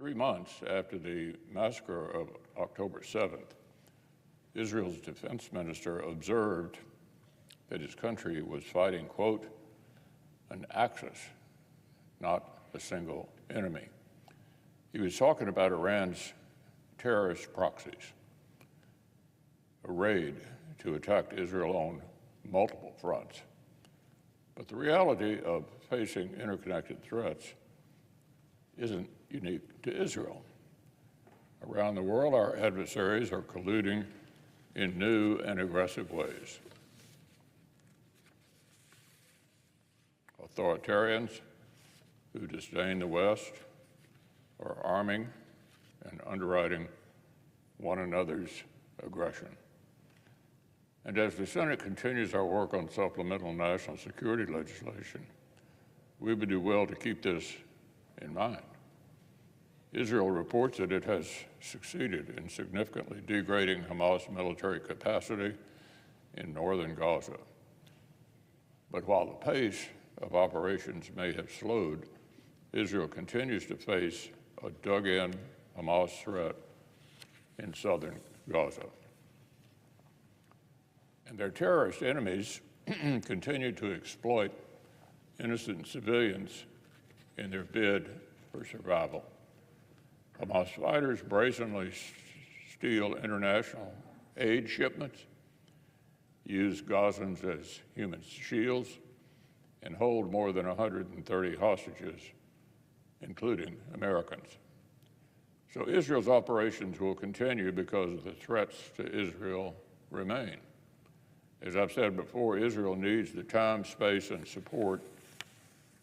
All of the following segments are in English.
3 months after the massacre of October 7th, Israel's defense minister observed that his country was fighting, quote, an axis, not a single enemy. He was talking about Iran's terrorist proxies, a raid to attack Israel on multiple fronts. But the reality of facing interconnected threats isn't unique to Israel. Around the world, our adversaries are colluding in new and aggressive ways. Authoritarians who disdain the West are arming and underwriting one another's aggression. And as the Senate continues our work on supplemental national security legislation, we would do well to keep this in mind. Israel reports that it has succeeded in significantly degrading Hamas military capacity in northern Gaza. But while the pace of operations may have slowed, Israel continues to face a dug-in Hamas threat in southern Gaza. And their terrorist enemies continue to exploit innocent civilians in their bid for survival. Hamas fighters brazenly steal international aid shipments, use Gazans as human shields, and hold more than 130 hostages, including Americans. So Israel's operations will continue because the threats to Israel remain. As I've said before, Israel needs the time, space, and support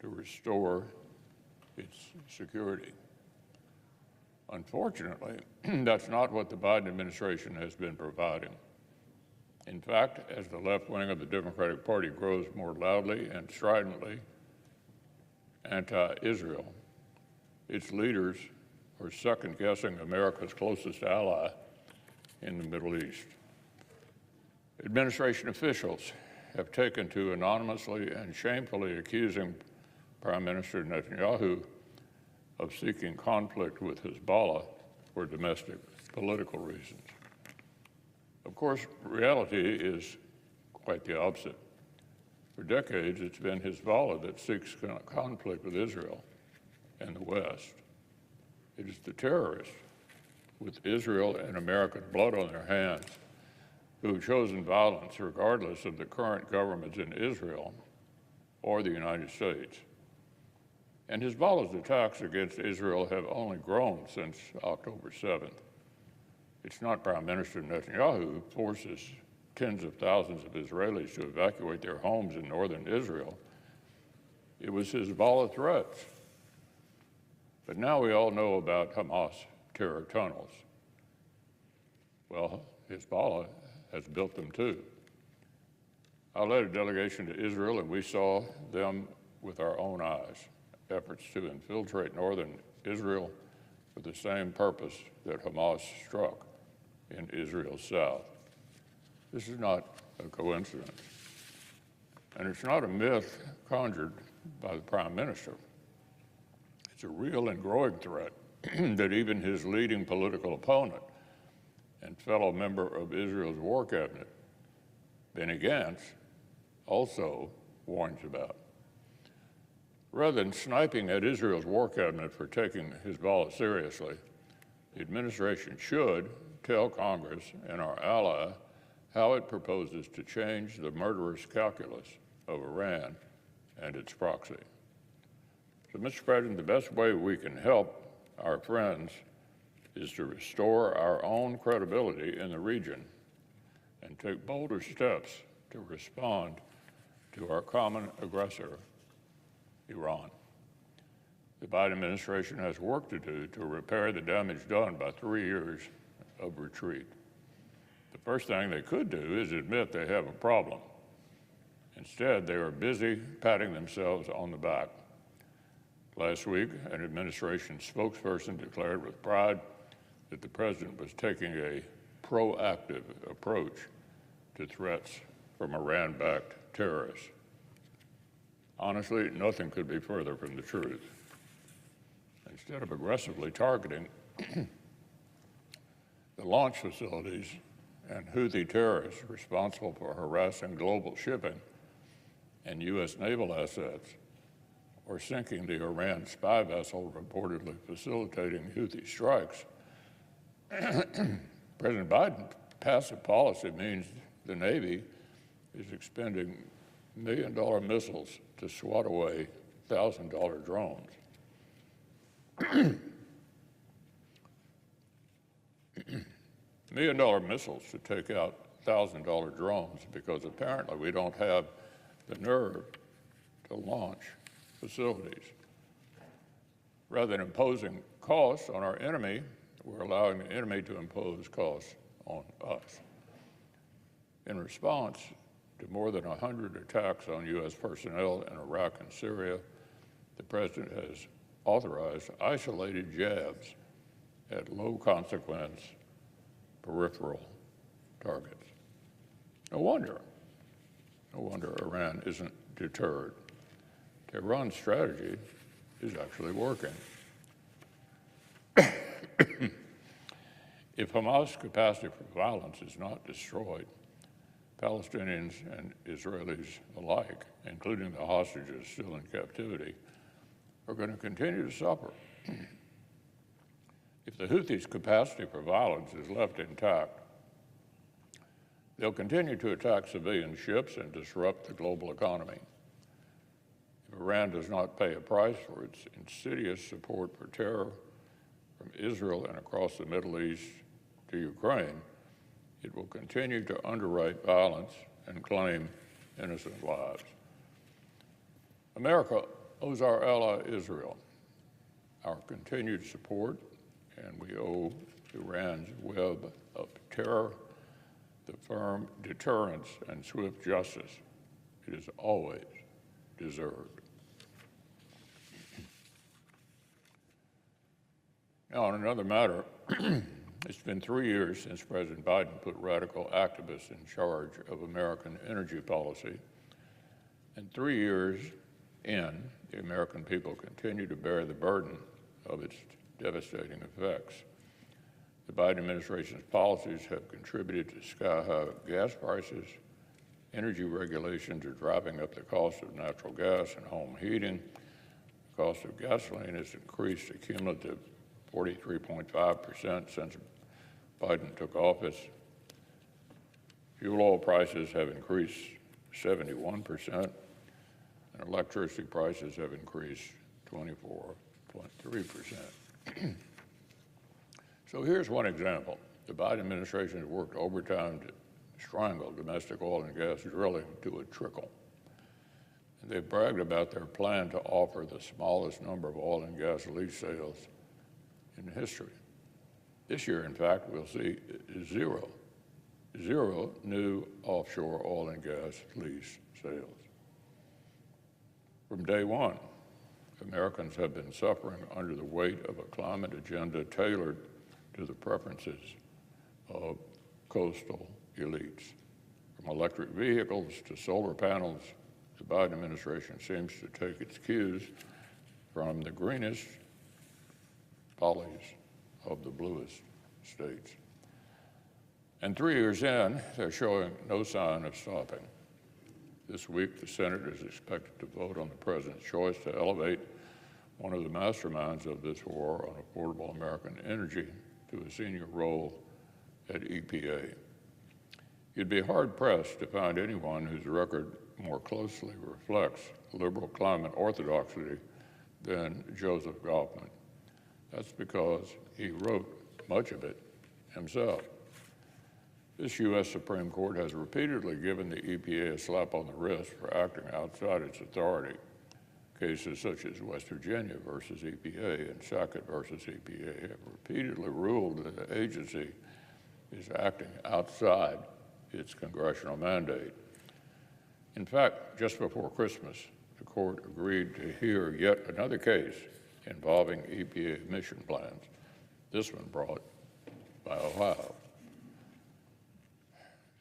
to restore its security. Unfortunately, that's not what the Biden administration has been providing. In fact, as the left wing of the Democratic Party grows more loudly and stridently anti-Israel, its leaders are second-guessing America's closest ally in the Middle East. Administration officials have taken to anonymously and shamefully accusing Prime Minister Netanyahu of seeking conflict with Hezbollah for domestic political reasons. Of course, reality is quite the opposite. For decades, it's been Hezbollah that seeks conflict with Israel and the West. It is the terrorists with Israel and American blood on their hands who have chosen violence regardless of the current governments in Israel or the United States. And Hezbollah's attacks against Israel have only grown since October 7th. It's not Prime Minister Netanyahu who forces tens of thousands of Israelis to evacuate their homes in northern Israel. It was Hezbollah threats. But now we all know about Hamas terror tunnels. Well, Hezbollah has built them too. I led a delegation to Israel and we saw them with our own eyes, efforts to infiltrate northern Israel for the same purpose that Hamas struck in Israel's south. This is not a coincidence. And it's not a myth conjured by the Prime Minister. It's a real and growing threat that even his leading political opponent and fellow member of Israel's war cabinet, Benny Gantz, also warns about. Rather than sniping at Israel's war cabinet for taking Hezbollah seriously, the administration should tell Congress and our ally how it proposes to change the murderous calculus of Iran and its proxy. So, Mr. President, the best way we can help our friends is to restore our own credibility in the region and take bolder steps to respond to our common aggressor, Iran. The Biden administration has work to do to repair the damage done by 3 years of retreat. The first thing they could do is admit they have a problem. Instead, they are busy patting themselves on the back. Last week, an administration spokesperson declared with pride that the president was taking a proactive approach to threats from Iran-backed terrorists. Honestly, nothing could be further from the truth. instead of aggressively targeting the launch facilities and Houthi terrorists responsible for harassing global shipping and U.S. naval assets, or sinking the Iran spy vessel reportedly facilitating Houthi strikes. President Biden's passive policy means the Navy is expending million-dollar missiles to swat away $1,000 drones. Million-dollar missiles to take out $1,000 drones because apparently we don't have the nerve to launch facilities. Rather than imposing costs on our enemy, we're allowing the enemy to impose costs on us. In response to more than 100 attacks on U.S. personnel in Iraq and Syria, the President has authorized isolated jabs at low-consequence peripheral targets. No wonder Iran isn't deterred. Tehran's strategy is actually working. If Hamas' capacity for violence is not destroyed, Palestinians and Israelis alike, including the hostages still in captivity, are going to continue to suffer. If the Houthis' capacity for violence is left intact, they'll continue to attack civilian ships and disrupt the global economy. If Iran does not pay a price for its insidious support for terror from Israel and across the Middle East to Ukraine, it will continue to underwrite violence and claim innocent lives. America owes our ally Israel our continued support, and we owe Iran's web of terror the firm deterrence and swift justice it has always deserved. Now, on another matter, it's been 3 years since President Biden put radical activists in charge of American energy policy, and 3 years in, the American people continue to bear the burden of its devastating effects. The Biden administration's policies have contributed to sky-high gas prices. Energy regulations are driving up the cost of natural gas and home heating. The cost of gasoline has increased a cumulative 43.5% since Biden took office. Fuel oil prices have increased 71%, and electricity prices have increased 24.3%. So here's one example. The Biden administration has worked overtime to strangle domestic oil and gas drilling to a trickle. And they've bragged about their plan to offer the smallest number of oil and gas lease sales in history. This year, in fact, we'll see zero new offshore oil and gas lease sales. From day one, Americans have been suffering under the weight of a climate agenda tailored to the preferences of coastal elites. From electric vehicles to solar panels, the Biden administration seems to take its cues from the greenest follies of the bluest states. And 3 years in, they're showing no sign of stopping. This week, the Senate is expected to vote on the president's choice to elevate one of the masterminds of this war on affordable American energy to a senior role at EPA. You'd be hard-pressed to find anyone whose record more closely reflects liberal climate orthodoxy than Joseph Goffman. That's because he wrote much of it himself. This U.S. Supreme Court has repeatedly given the EPA a slap on the wrist for acting outside its authority. Cases such as West Virginia versus EPA and Sackett versus EPA have repeatedly ruled that the agency is acting outside its congressional mandate. In fact, just before Christmas, the court agreed to hear yet another case involving EPA emission plans, this one brought by Ohio.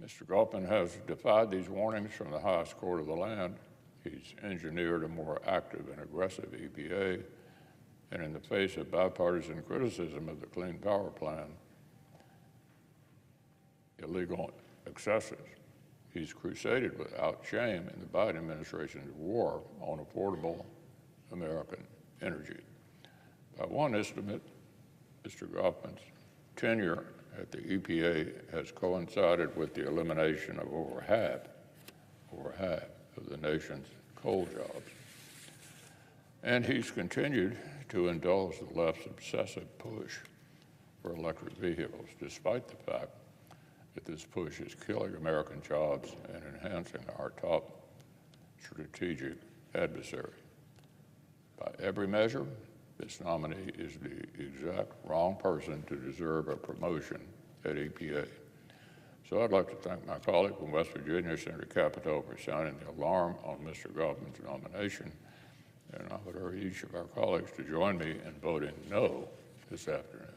Mr. Goffman has defied these warnings from the highest court of the land. He's engineered a more active and aggressive EPA. And in the face of bipartisan criticism of the Clean Power Plan, illegal excesses, he's crusaded without shame in the Biden administration's war on affordable American energy. By one estimate, Mr. Goffman's tenure at the EPA has coincided with the elimination of over half of the nation's coal jobs. And he's continued to indulge the left's obsessive push for electric vehicles, despite the fact that this push is killing American jobs and enhancing our top strategic adversary. By every measure, this nominee is the exact wrong person to deserve a promotion at EPA. So I'd like to thank my colleague from West Virginia, Senator Capito, for sounding the alarm on Mr. Goffman's nomination. And I would urge each of our colleagues to join me in voting no this afternoon.